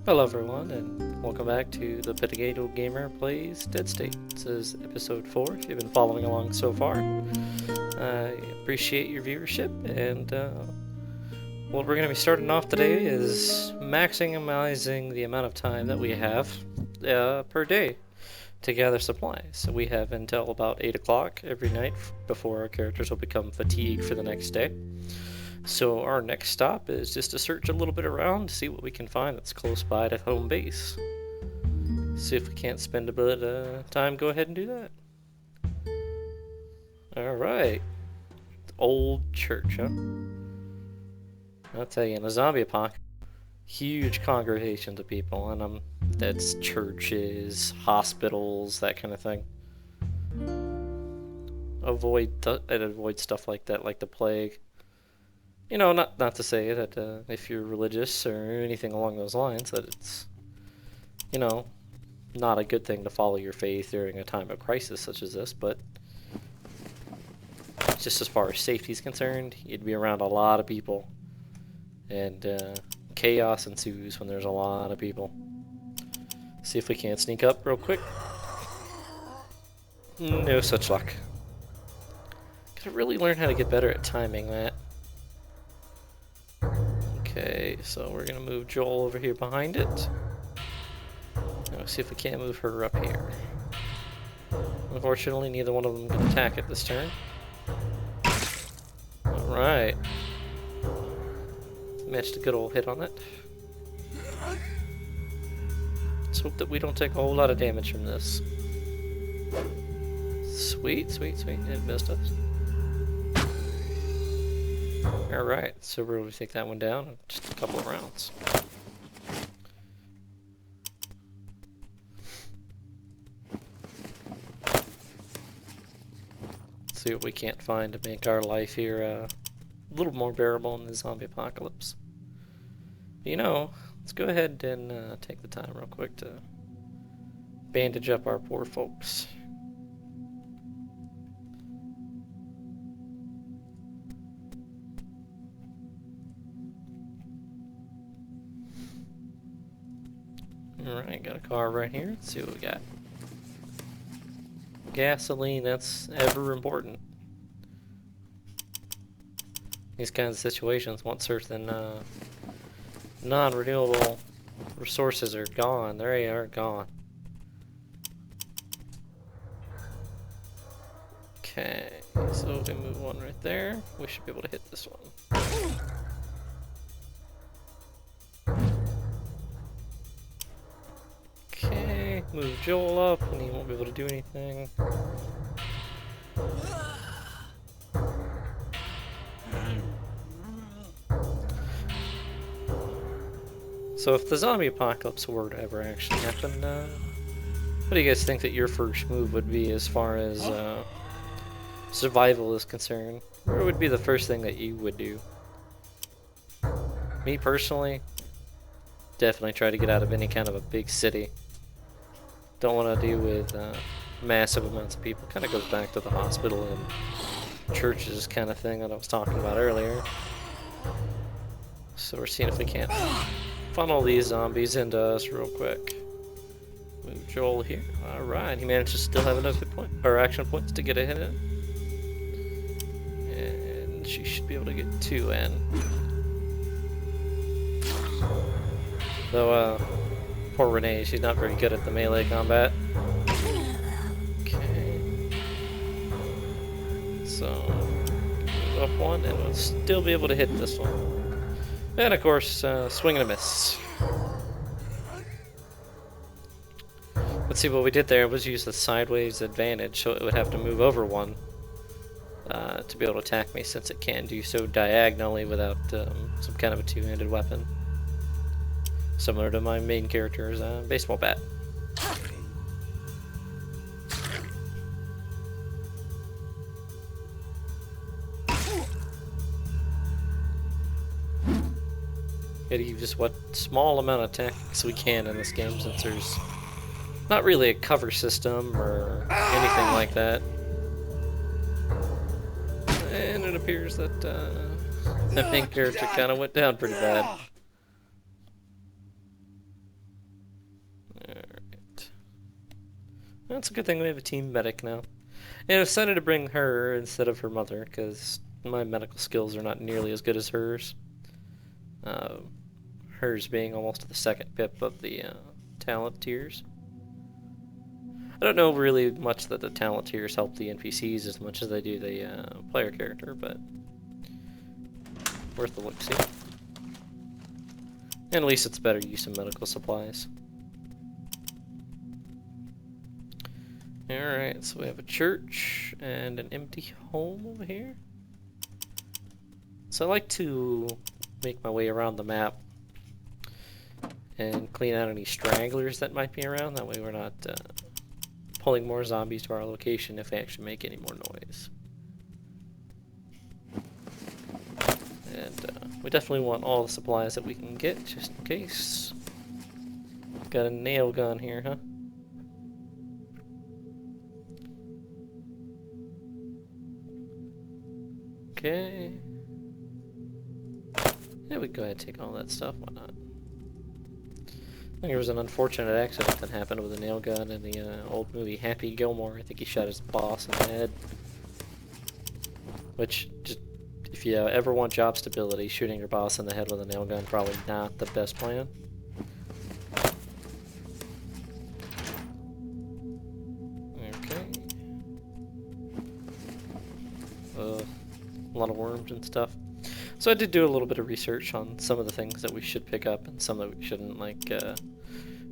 Hello everyone, and welcome back to the Potato Gamer Plays Dead State. This is episode 4, if you've been following along so far. I appreciate your viewership, and what we're going to be starting off today is maximizing the amount of time that we have per day to gather supplies. So we have until about 8 o'clock every night before our characters will become fatigued for the next day. So our next stop is just to search a little bit around to see what we can find that's close by to home base. See if we can't spend a bit of time, go ahead and do that. Alright. Old church, huh? I'll tell you, in a zombie apocalypse, huge congregations of people, and that's churches, hospitals, that kind of thing. Avoid stuff like that, like the plague. You know, not to say that if you're religious or anything along those lines, that it's, you know, not a good thing to follow your faith during a time of crisis such as this, but just as far as safety is concerned, you'd be around a lot of people, and chaos ensues when there's a lot of people. See if we can't sneak up real quick. No such luck. Gotta really learn how to get better at timing that. Okay, so we're gonna move Joel over here behind it. Now see if we can't move her up here. Unfortunately, neither one of them can attack it this turn. Alright. Matched a good old hit on it. Let's hope that we don't take a whole lot of damage from this. Sweet, sweet, sweet. It missed us. Alright, so we're going to take that one down in just a couple of rounds. Let's see what we can't find to make our life here a little more bearable in the zombie apocalypse. You know, let's go ahead and take the time real quick to bandage up our poor folks. Alright, got a car right here. Let's see what we got. Gasoline, that's ever important. These kinds of situations, once certain non-renewable resources are gone, they are gone. Okay, so we move one right there. We should be able to hit this one. Okay, move Joel up and he won't be able to do anything. So if the zombie apocalypse were to ever actually happen, what do you guys think that your first move would be as far as survival is concerned? What would be the first thing that you would do? Me personally, definitely try to get out of any kind of a big city. Don't want to deal with massive amounts of people. Kind of goes back to the hospital and churches kind of thing that I was talking about earlier. So we're seeing if we can't funnel these zombies into us real quick. Move Joel here. Alright, he managed to still have enough hit point, or action points to get a hit in. And she should be able to get 2 in. Though, poor Renee, she's not very good at the melee combat. Okay. So, move up one, and we'll still be able to hit this one. And of course, swing and a miss. Let's see, what we did there was use the sideways advantage, so it would have to move over one to be able to attack me, since it can't do so diagonally without some kind of a two-handed weapon. Similar to my main character's baseball bat. Gotta use just what small amount of attacks we can in this game, since there's not really a cover system or anything like that. And it appears that that main character kind of went down pretty bad. That's a good thing we have a team medic now. And I decided to bring her instead of her mother, because my medical skills are not nearly as good as hers. Hers being almost the second pip of the talent tiers. I don't know really much that the talent tiers help the NPCs as much as they do the player character, but worth a look-see. And at least it's better use of medical supplies. Alright, so we have a church and an empty home over here. So I like to make my way around the map and clean out any stragglers that might be around. That way we're not pulling more zombies to our location if they actually make any more noise. And we definitely want all the supplies that we can get, just in case. Got a nail gun here, huh? Okay. Yeah, we can go ahead and take all that stuff, why not? I think there was an unfortunate accident that happened with a nail gun in the old movie Happy Gilmore. I think he shot his boss in the head. Which, just, if you ever want job stability, shooting your boss in the head with a nail gun probably not the best plan. Okay. A lot of worms and stuff. So I did do a little bit of research on some of the things that we should pick up and some that we shouldn't, like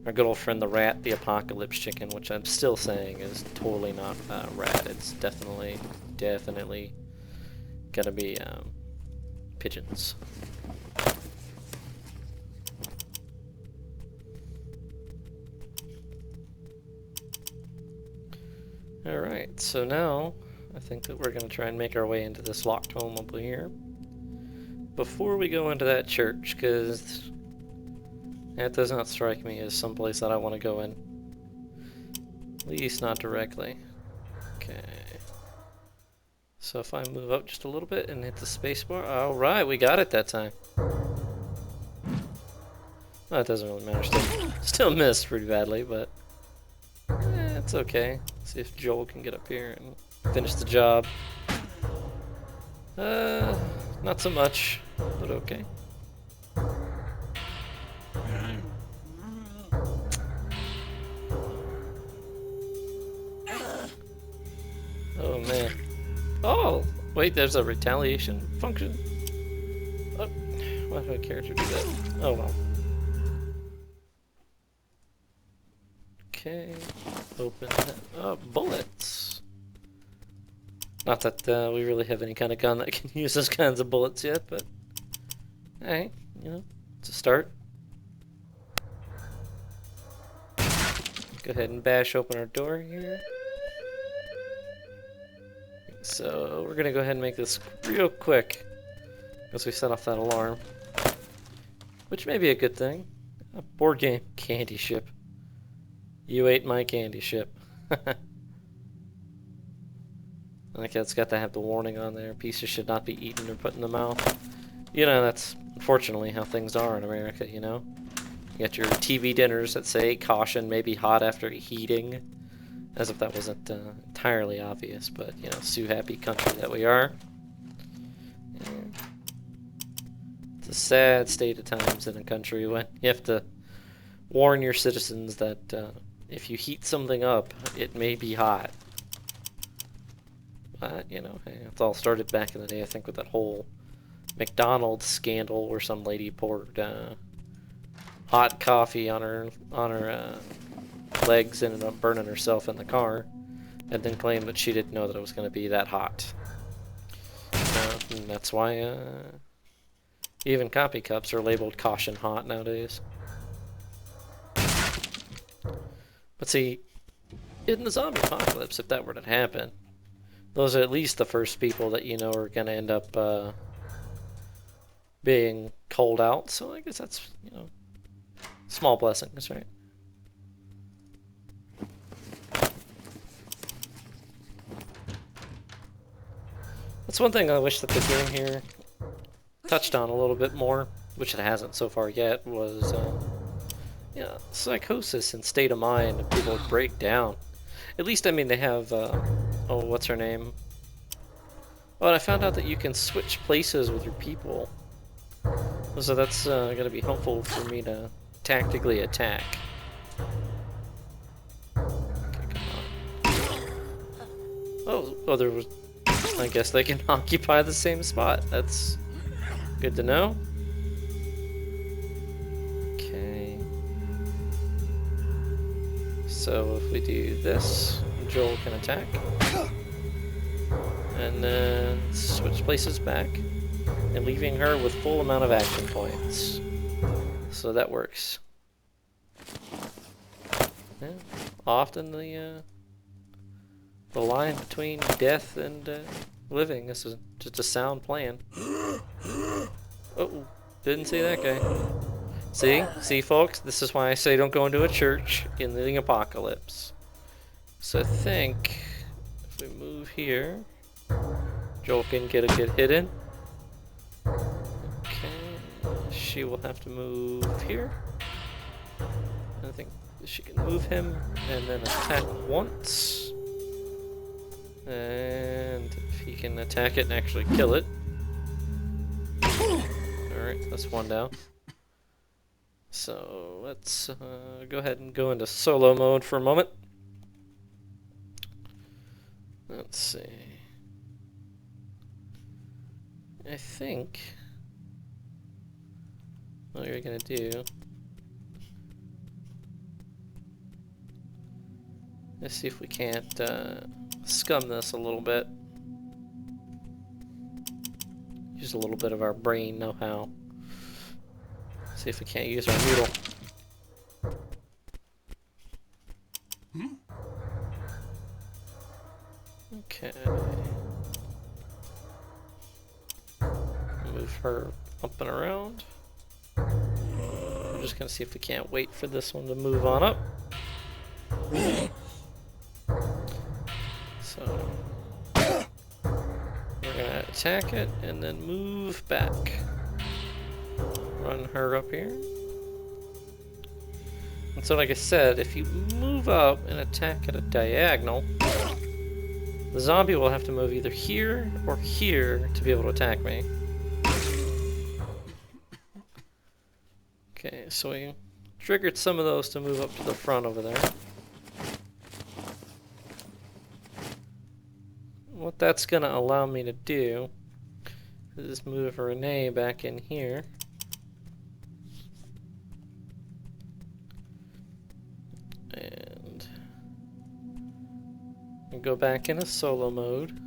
our good old friend the rat, the apocalypse chicken, which I'm still saying is totally not rat. It's definitely gonna be pigeons. Alright, so now I think that we're going to try and make our way into this locked home over here. Before we go into that church, because that does not strike me as someplace that I want to go in. At least not directly. Okay. So if I move up just a little bit and hit the spacebar, alright, we got it that time. Well, it doesn't really matter. Still missed pretty badly, but it's okay. See if Joel can get up here and finish the job. Not so much, but okay. Oh man. Oh! Wait, there's a retaliation function? Oh, why did my character do that? Oh well. Okay, open that. Oh, bullets! Not that we really have any kind of gun that can use those kinds of bullets yet, but hey, you know, it's a start. Go ahead and bash open our door here. So we're gonna go ahead and make this real quick as we set off that alarm, which may be a good thing. A board game candy ship. You ate my candy ship. Like that's got to have the warning on there. Pieces should not be eaten or put in the mouth. You know, that's unfortunately how things are in America, you know? You got your TV dinners that say, caution, may be hot after heating. As if that wasn't entirely obvious, but, you know, sue happy country that we are. Yeah. It's a sad state of times in a country when you have to warn your citizens that if you heat something up, it may be hot. But, you know, hey, it's all started back in the day, I think, with that whole McDonald's scandal where some lady poured hot coffee on her legs and ended up burning herself in the car, and then claimed that she didn't know that it was going to be that hot. And that's why even coffee cups are labeled caution hot nowadays. But see, in the zombie apocalypse, if that were to happen, those are at least the first people that you know are going to end up being cold out. So I guess that's, you know, small blessings, right? That's one thing I wish that the game here touched on a little bit more, which it hasn't so far yet, was yeah, psychosis and state of mind, and people would break down. At least, I mean, they have, oh, what's her name? Oh, and I found out that you can switch places with your people. So that's going to be helpful for me to tactically attack. Okay, come on. Oh, there was... I guess they can occupy the same spot. That's good to know. Okay. So if we do this, Joel can attack. And then switch places back. And leaving her with full amount of action points. So that works. Yeah. Often the line between death and living is just a sound plan. Oh, didn't see that guy. See, folks, this is why I say don't go into a church in the apocalypse. So I think if we move here, Joel can get a good hit in. Okay, she will have to move here. I think she can move him and then attack once. And if he can attack it and actually kill it. Alright, that's one down. So let's go ahead and go into solo mode for a moment. Let's see. I think what you're gonna do. Let's see if we can't scum this a little bit. Use a little bit of our brain know-how. See if we can't use our noodle. Okay. Move her up and around. We're just gonna see if we can't wait for this one to move on up. So we're gonna attack it and then move back. Run her up here. And so like I said, if you move up and attack at a diagonal, the zombie will have to move either here or here to be able to attack me. Okay, so we triggered some of those to move up to the front over there. What that's gonna allow me to do is move Renee back in here. And go back into solo mode.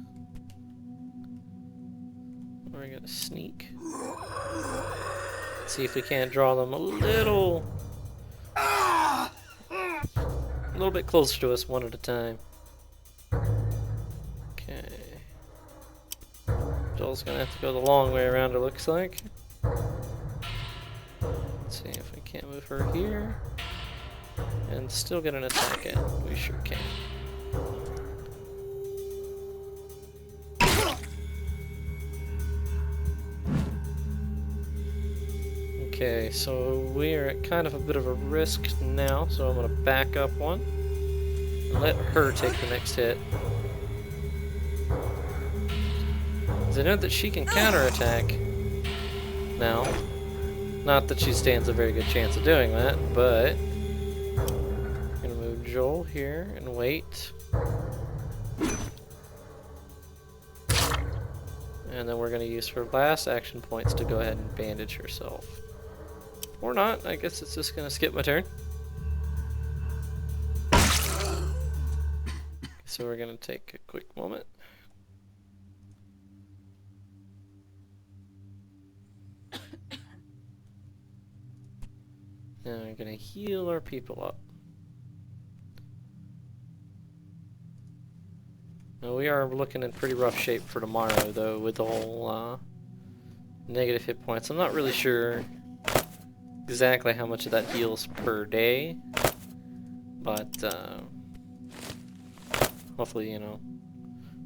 We're gonna sneak. See if we can't draw them a little bit closer to us one at a time. Okay. Joel's gonna have to go the long way around, it looks like. Let's see if we can't move her here. And still get an attack in. We sure can. Okay, so we're at kind of a bit of a risk now, so I'm going to back up one and let her take the next hit. Because I know that she can counterattack now. Not that she stands a very good chance of doing that, but I'm going to move Joel here and wait. And then we're going to use her last action points to go ahead and bandage herself. Or not, I guess it's just gonna skip my turn. So we're gonna take a quick moment. And we're gonna heal our people up. Now we are looking in pretty rough shape for tomorrow though, with the whole negative hit points. I'm not really sure exactly how much of that heals per day, but hopefully, you know,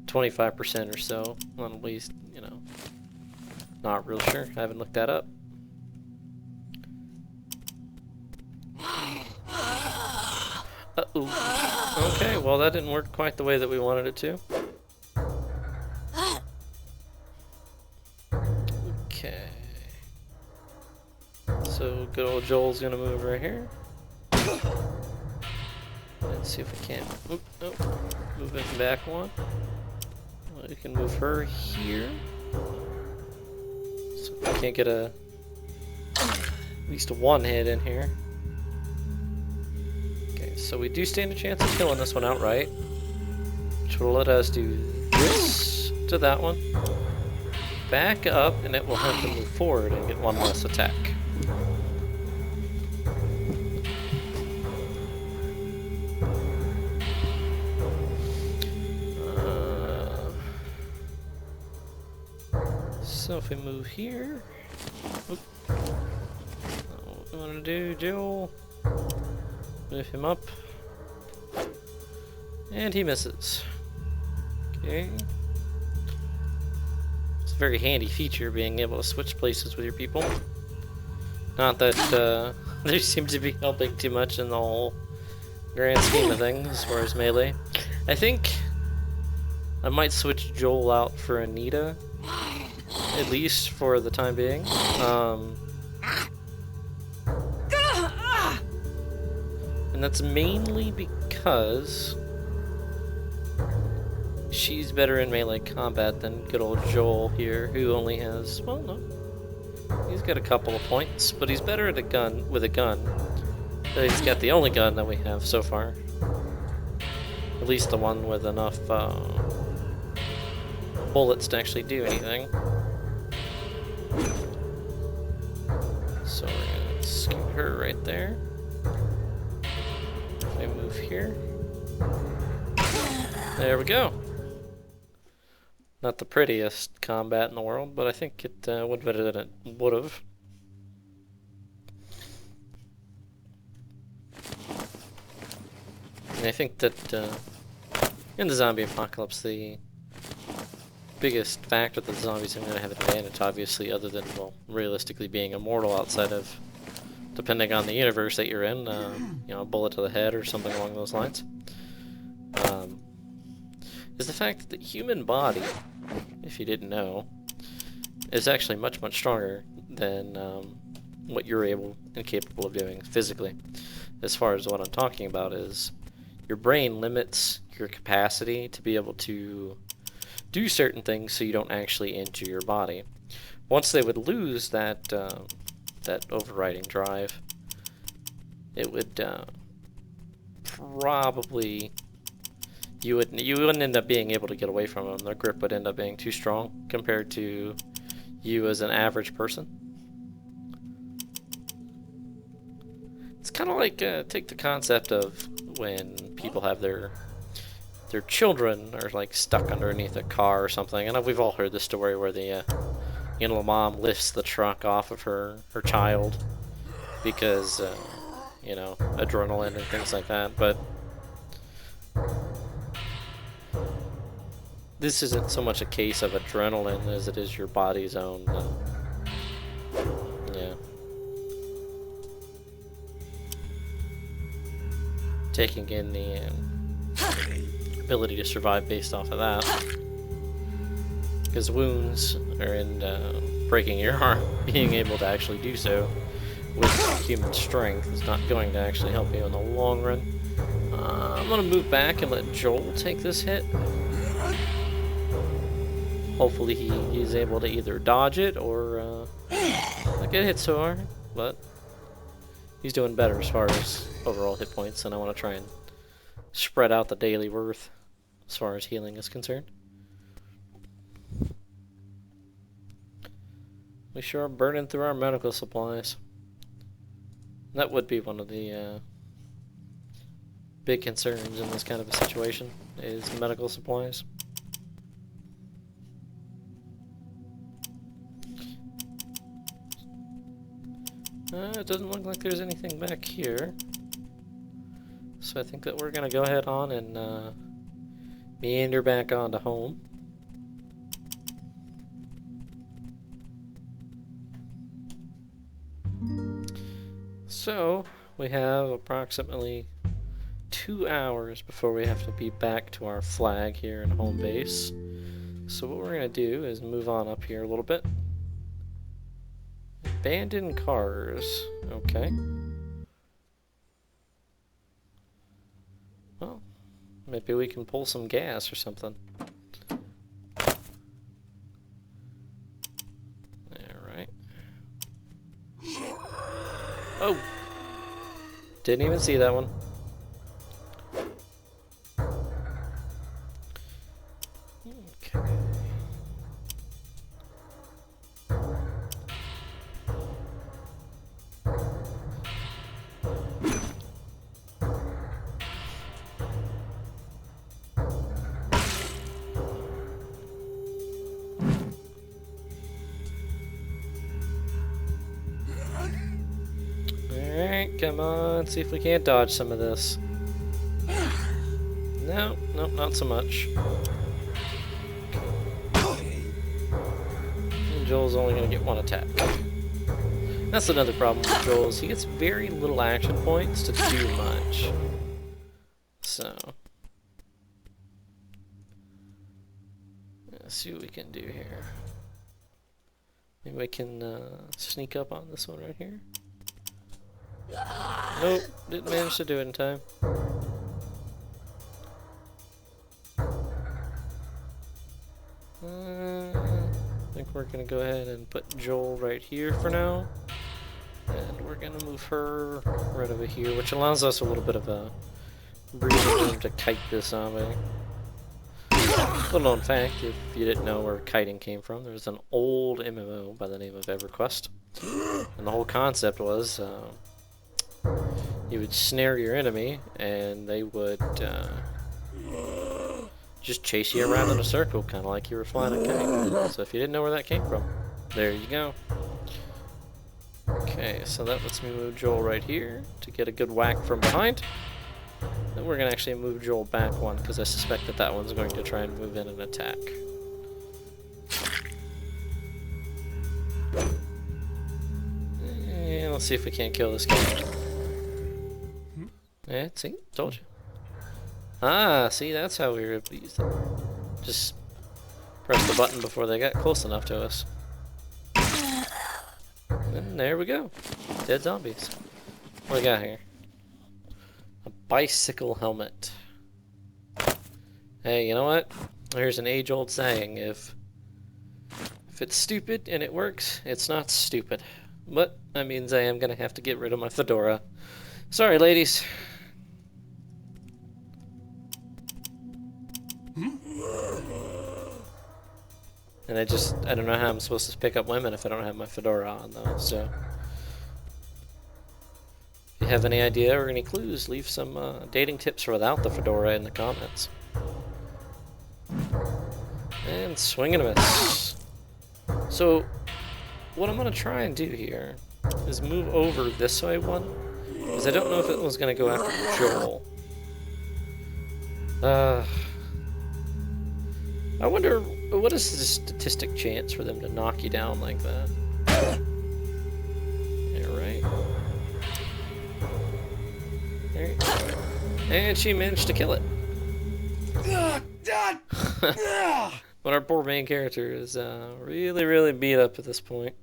25% or so, well, at least, you know. Not real sure, I haven't looked that up. Uh-oh. Okay, well that didn't work quite the way that we wanted it to. Okay. So good old Joel's gonna move right here. Let's see if we can't. Oop, nope. Move it back one. Well, we can move her here. So we can't get at least one hit in here. Okay, so we do stand a chance of killing this one outright, which will let us do this to that one. Back up, and it will have to move forward and get one less attack. So if we move here, oop. What we want to do, Joel, move him up, and he misses. Okay. It's a very handy feature, being able to switch places with your people. Not that they seem to be helping too much in the whole grand scheme of things as far as melee. I think I might switch Joel out for Anita, at least for the time being. And that's mainly because she's better in melee combat than good old Joel here, who only has, well, no, he's got a couple of points, but he's better at a gun with a gun. He's got the only gun that we have so far, at least the one with enough bullets to actually do anything. So we're gonna scoot her right there. If I move here, there we go. Not the prettiest combat in the world, but I think it went better than it would have. And I think that in the zombie apocalypse, the biggest factor that the zombies are going to have an advantage, obviously, other than, well, realistically being immortal outside of, depending on the universe that you're in, you know, a bullet to the head or something along those lines, is the fact that the human body, if you didn't know, is actually much, much stronger than what you're able and capable of doing physically. As far as what I'm talking about is, your brain limits your capacity to be able to do certain things so you don't actually injure your body. Once they would lose that that overriding drive, it would probably you wouldn't end up being able to get away from them. Their grip would end up being too strong compared to you as an average person. It's kind of like take the concept of when people have their children are like stuck underneath a car or something, and we've all heard the story where the you know, the mom lifts the truck off of her child because you know, adrenaline and things like that. But this isn't so much a case of adrenaline as it is your body's own yeah, taking in the ability to survive based off of that. Because wounds are in breaking your arm, being able to actually do so with human strength is not going to actually help you in the long run. I'm going to move back and let Joel take this hit. Hopefully he is able to either dodge it or not get hit so hard, but he's doing better as far as overall hit points, and I want to try and spread out the daily worth as far as healing is concerned. We sure are burning through our medical supplies. That would be one of the big concerns in this kind of a situation, is medical supplies. It doesn't look like there's anything back here. So I think that we're going to go ahead on and meander back onto home. So we have approximately 2 hours before we have to be back to our flag here in home base. So what we're going to do is move on up here a little bit. Abandoned cars. Okay. Well, maybe we can pull some gas or something. Alright. Oh! Didn't even see that one. Okay. Alright, come on, see if we can't dodge some of this. No, nope, not so much. And Joel's only going to get one attack. That's another problem with Joel, is he gets very little action points to do much. So, let's see what we can do here. Maybe we can sneak up on this one right here. Nope, didn't manage to do it in time. I think we're gonna go ahead and put Joel right here for now. And we're gonna move her right over here, which allows us a little bit of a breathing room to kite this zombie. Little known fact, if you didn't know where kiting came from, there was an old MMO by the name of EverQuest. And the whole concept was you would snare your enemy and they would just chase you around in a circle, kind of like you were flying a kite. So if you didn't know where that came from, there you go. Okay, so that lets me move Joel right here to get a good whack from behind. Then we're going to actually move Joel back one, because I suspect that that one's going to try and move in and attack. And let's see if we can't kill this guy. Yeah, see? Told you. Ah, see, that's how we were able to use it. Just press the button before they got close enough to us. And there we go. Dead zombies. What do we got here? A bicycle helmet. Hey, you know what? There's an age-old saying, if it's stupid and it works, it's not stupid. But that means I am going to have to get rid of my fedora. Sorry, ladies. And I don't know how I'm supposed to pick up women if I don't have my fedora on, though, so. If you have any idea or any clues, leave some dating tips for without the fedora in the comments. And swing and a miss. So, what I'm going to try and do here is move over this way one, because I don't know if it was going to go after Joel. I wonder, what is the statistic chance for them to knock you down like that? Yeah, right. Alright. And she managed to kill it. But our poor main character is really, really beat up at this point.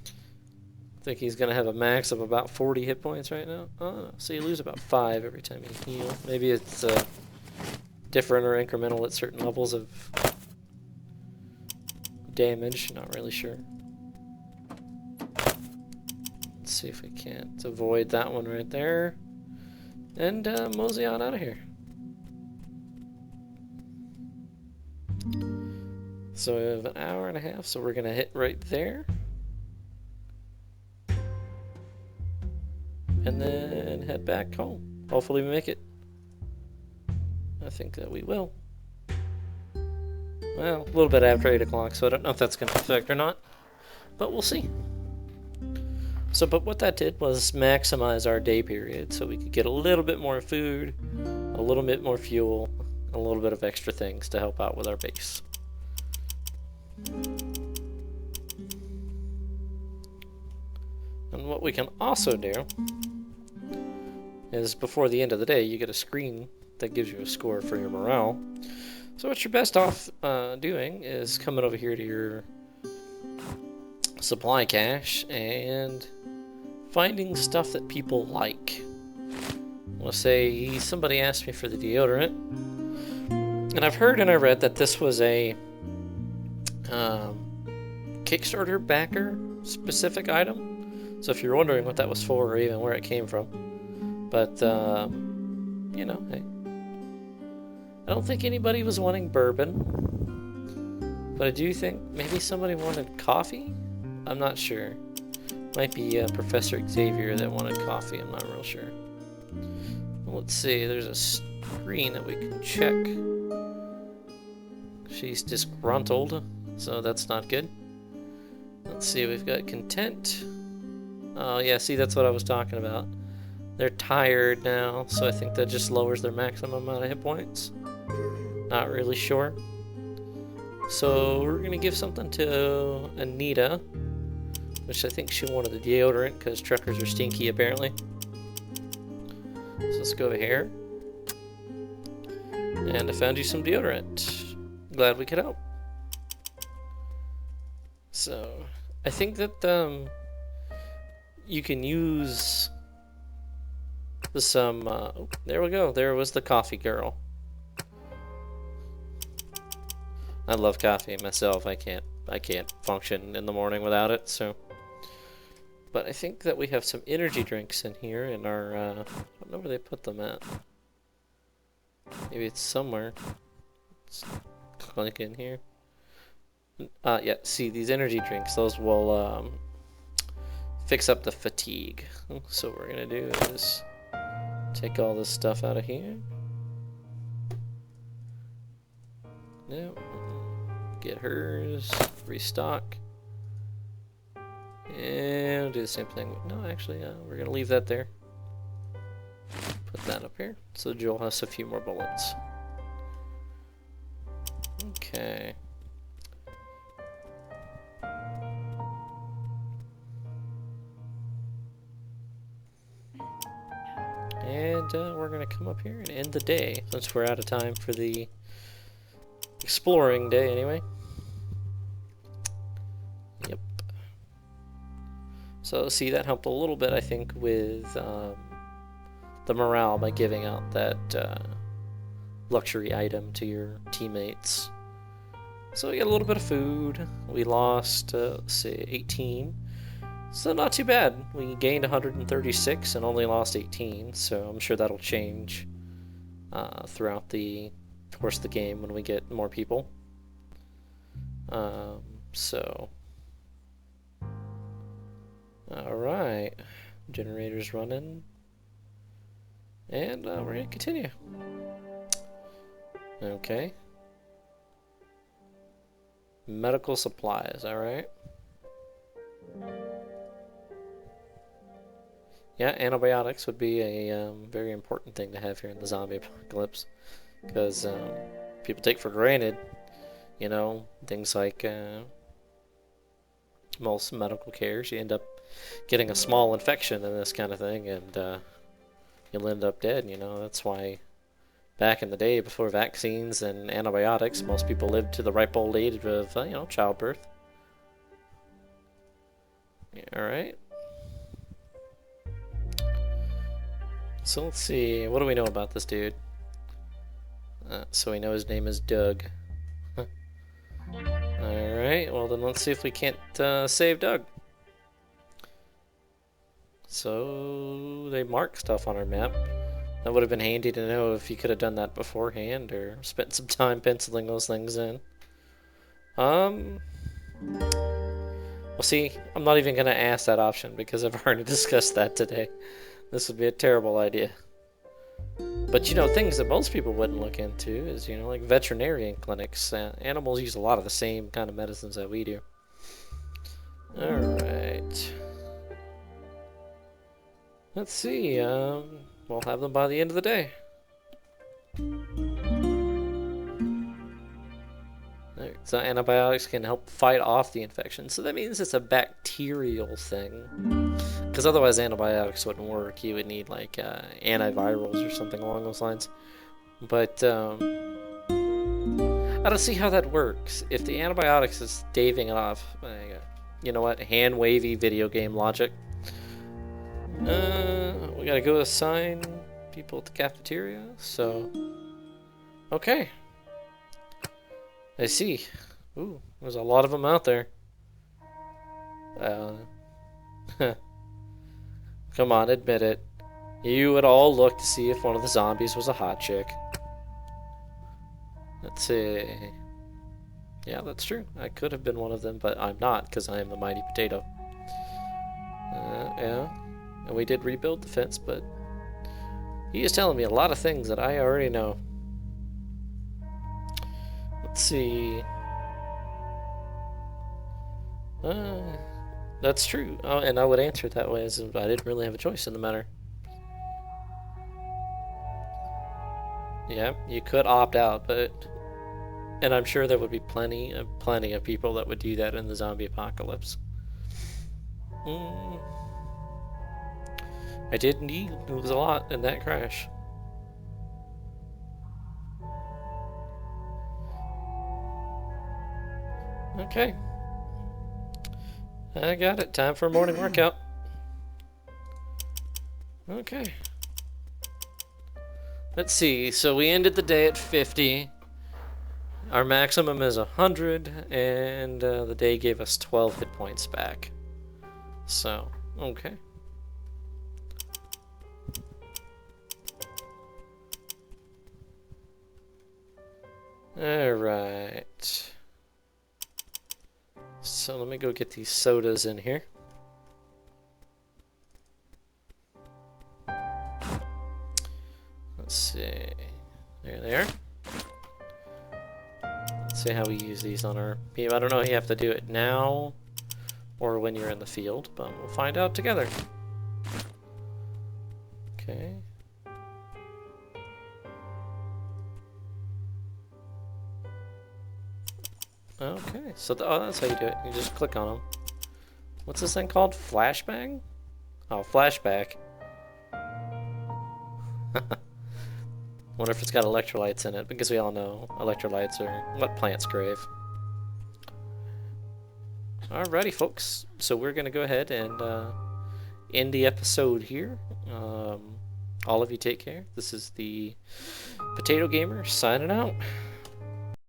I think he's going to have a max of about 40 hit points right now. Oh, so you lose about 5 every time you heal. Maybe it's different or incremental at certain levels of damage. Not really sure. Let's see if we can't avoid that one right there. And mosey on out of here. So we have an hour and a half, so we're going to hit right there. And then head back home. Hopefully we make it. I think that we will. Well, a little bit after 8 o'clock, so I don't know if that's going to affect or not. But we'll see. So, but what that did was maximize our day period, so we could get a little bit more food, a little bit more fuel, a little bit of extra things to help out with our base. And what we can also do is before the end of the day, you get a screen that gives you a score for your morale. So what you're best off doing is coming over here to your supply cache and finding stuff that people like. Let's say somebody asked me for the deodorant, and I've heard and I read that this was a Kickstarter backer specific item. So if you're wondering what that was for or even where it came from, but you know, hey, I don't think anybody was wanting bourbon, but I do think maybe somebody wanted coffee. I'm not sure. Might be Professor Xavier that wanted coffee. I'm not real sure. Let's see. There's a screen that we can check. She's disgruntled, so that's not good. Let's see. We've got content. Oh yeah, see, that's what I was talking about. They're tired now, so I think that just lowers their maximum amount of hit points. Not really sure. So we're gonna give something to Anita, which I think she wanted the deodorant because truckers are stinky apparently. So let's go over here. And I found you some deodorant. Glad we could help. So I think that you can use some oh, there we go. There was the coffee girl. I love coffee myself. I can't function in the morning without it, so. But I think that we have some energy drinks in here in our I don't know where they put them at. Maybe it's somewhere. Let's click in here. Yeah, see, these energy drinks, those will fix up the fatigue. So what we're gonna do is take all this stuff out of here. Yep. Get hers, restock, and do the same thing. No, actually, we're gonna leave that there. Put that up here, so Joel has a few more bullets. Okay. And we're gonna come up here and end the day, since we're out of time for the exploring day anyway. Yep. So see, that helped a little bit, I think, with the morale by giving out that luxury item to your teammates. So we got a little bit of food. We lost, let's see, 18. So not too bad. We gained 136 and only lost 18, so I'm sure that'll change throughout the course of the game when we get more people. So alright, generator's running, and we're gonna continue. Okay, medical supplies. Alright, yeah, antibiotics would be a very important thing to have here in the zombie apocalypse, because people take for granted, you know, things like most medical cares. You end up getting a small infection and this kind of thing, and you'll end up dead. You know, that's why back in the day, before vaccines and antibiotics, most people lived to the ripe old age of, you know, childbirth. Yeah, all right. So let's see, what do we know about this dude? So we know his name is Doug. Alright, well then let's see if we can't save Doug. So they mark stuff on our map. That would have been handy to know if you could have done that beforehand or spent some time penciling those things in. Well, see, I'm not even going to ask that option because I've already discussed that today. This would be a terrible idea. But, you know, things that most people wouldn't look into is, you know, like veterinarian clinics. Animals use a lot of the same kind of medicines that we do. Alright. Let's see, we'll have them by the end of the day. So antibiotics can help fight off the infection. So that means it's a bacterial thing. Because otherwise antibiotics wouldn't work. You would need like antivirals or something along those lines. But I don't see how that works. If the antibiotics is staving it off, you know what? Hand wavy video game logic. We gotta go assign people at the cafeteria. So, okay. I see. Ooh, there's a lot of them out there. Come on, admit it. You would all look to see if one of the zombies was a hot chick. Let's see. Yeah, that's true. I could have been one of them, but I'm not, because I am the mighty potato. Yeah. And we did rebuild the fence, but he is telling me a lot of things that I already know. Let's see. That's true. Oh, and I would answer it that way, as if I didn't really have a choice in the matter. Yeah, you could opt out, but... And I'm sure there would be plenty of people that would do that in the zombie apocalypse. I did indeed lose a lot in that crash. Okay. I got it. Time for a morning workout. Okay. Let's see. So we ended the day at 50. Our maximum is 100, and the day gave us 12 hit points back. So, okay. Alright. So let me go get these sodas in here. Let's see. There they are. Let's see how we use these on our beam. I don't know if you have to do it now or when you're in the field, but we'll find out together. Okay. Okay, so oh, that's how you do it. You just click on them. What's this thing called? Flashbang? Oh, flashback. Wonder if it's got electrolytes in it, because we all know electrolytes are what plants crave. Alrighty, folks. So we're gonna go ahead and end the episode here. All of you take care. This is the Potato Gamer signing out.